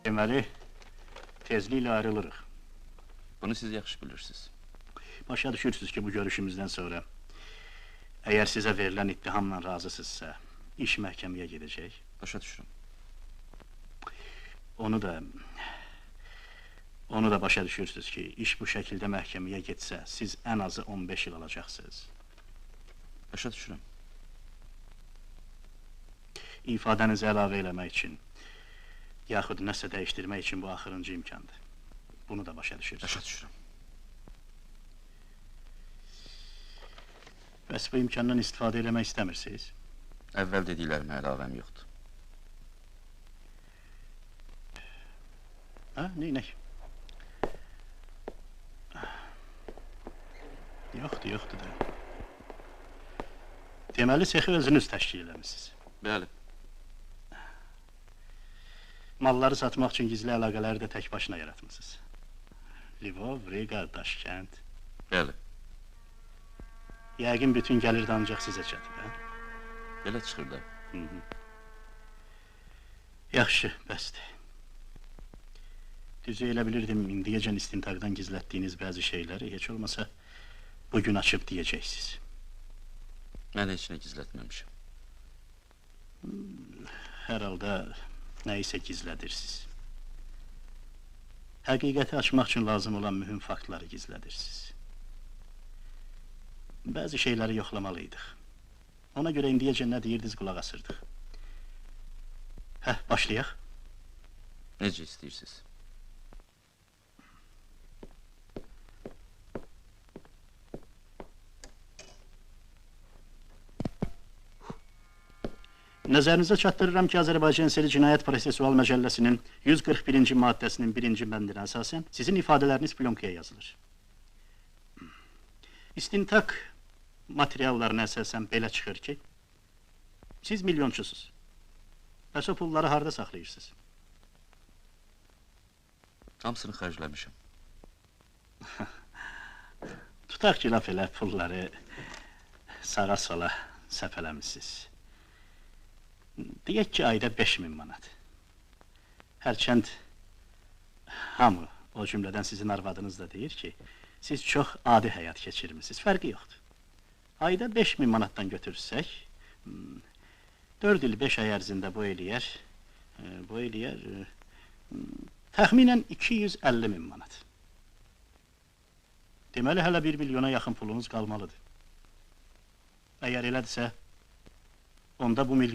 Deməli, tezliklə ayrılırıq. Bunu siz yaxşı bilirsiniz. Başa düşürsünüz ki, bu görüşümüzdən sonra əgər sizə verilən ittihamla razısınızsa, iş məhkəməyə gedəcək. Başa düşürüm. Onu da başa düşürsünüz ki, iş bu şəkildə məhkəməyə getsə, siz ən azı 15 il alacaqsınız. Başa düşürüm. İfadənizi əlavə eləmək üçün, yaxud nəsə dəyişdirmək üçün bu axırıncı imkandır. Bunu da başa düşürsünüz. Başa düşürüm. Bəs bu imkandan istifadə eləmək istəmirsiniz? Əvvəl dediklərimə əlavəm yoxdur. Hə, neynək? Yoxdur da. Deməli, sexi özünüz təşkil eləmişsiniz. Bəli. Malları satmaq üçün gizli əlaqələri də tək başına yaratmışsınız. Lvov, Riga, Daşkənd. Bəli. Yəqin bütün gəlir də ancaq sizə çatıb, hə? Belə çıxır da. Yaxşı, bəsdir. Düzü elə bilirdim, indiyəcən istintaqdan gizlətdiyiniz bəzi şeyləri heç olmasa bugün açıb deyəcəksiniz. Mən heç nə gizlətməmişim. Hər halda nəyisə gizlədirsiniz. Həqiqəti açmaq üçün lazım olan mühüm faktları gizlədirsiniz. Bəzi şeyləri yoxlamalıydıq. Ona görə indiyəcən nə deyirdiniz, qulaq asırdıq. Həh, başlayaq. Necə istəyirsiniz? Nəzərinizə çatdırıram ki, Azərbaycan Seri Cinayət Prosesual Məcəlləsinin 141-ci maddəsinin 1-ci bəndinə əsasən sizin ifadələriniz plonkaya yazılır. İstintaq materiallarına əsasən belə çıxır ki, siz milyonçusuz. Bəs o pulları harada saxlayırsınız? Hamısını xərcləmişim. Tutaq ki, laf elə pulları sağa sola səpələmişsiniz. Deyək ki, ayda 5000 manat. Hərçənd hamı, o cümlədən sizin arvadınız da deyir ki, siz çox adi həyat keçirmişsiniz, fərqi yoxdur. Ayda 5000 manatdan götürsək, 4 il 5 ay ərzində bu eləyər, təxminən 250 min manat. Deməli, hələ 1 milyona yaxın pulunuz qalmalıdır. Əgər elədirsə, onda bu milyon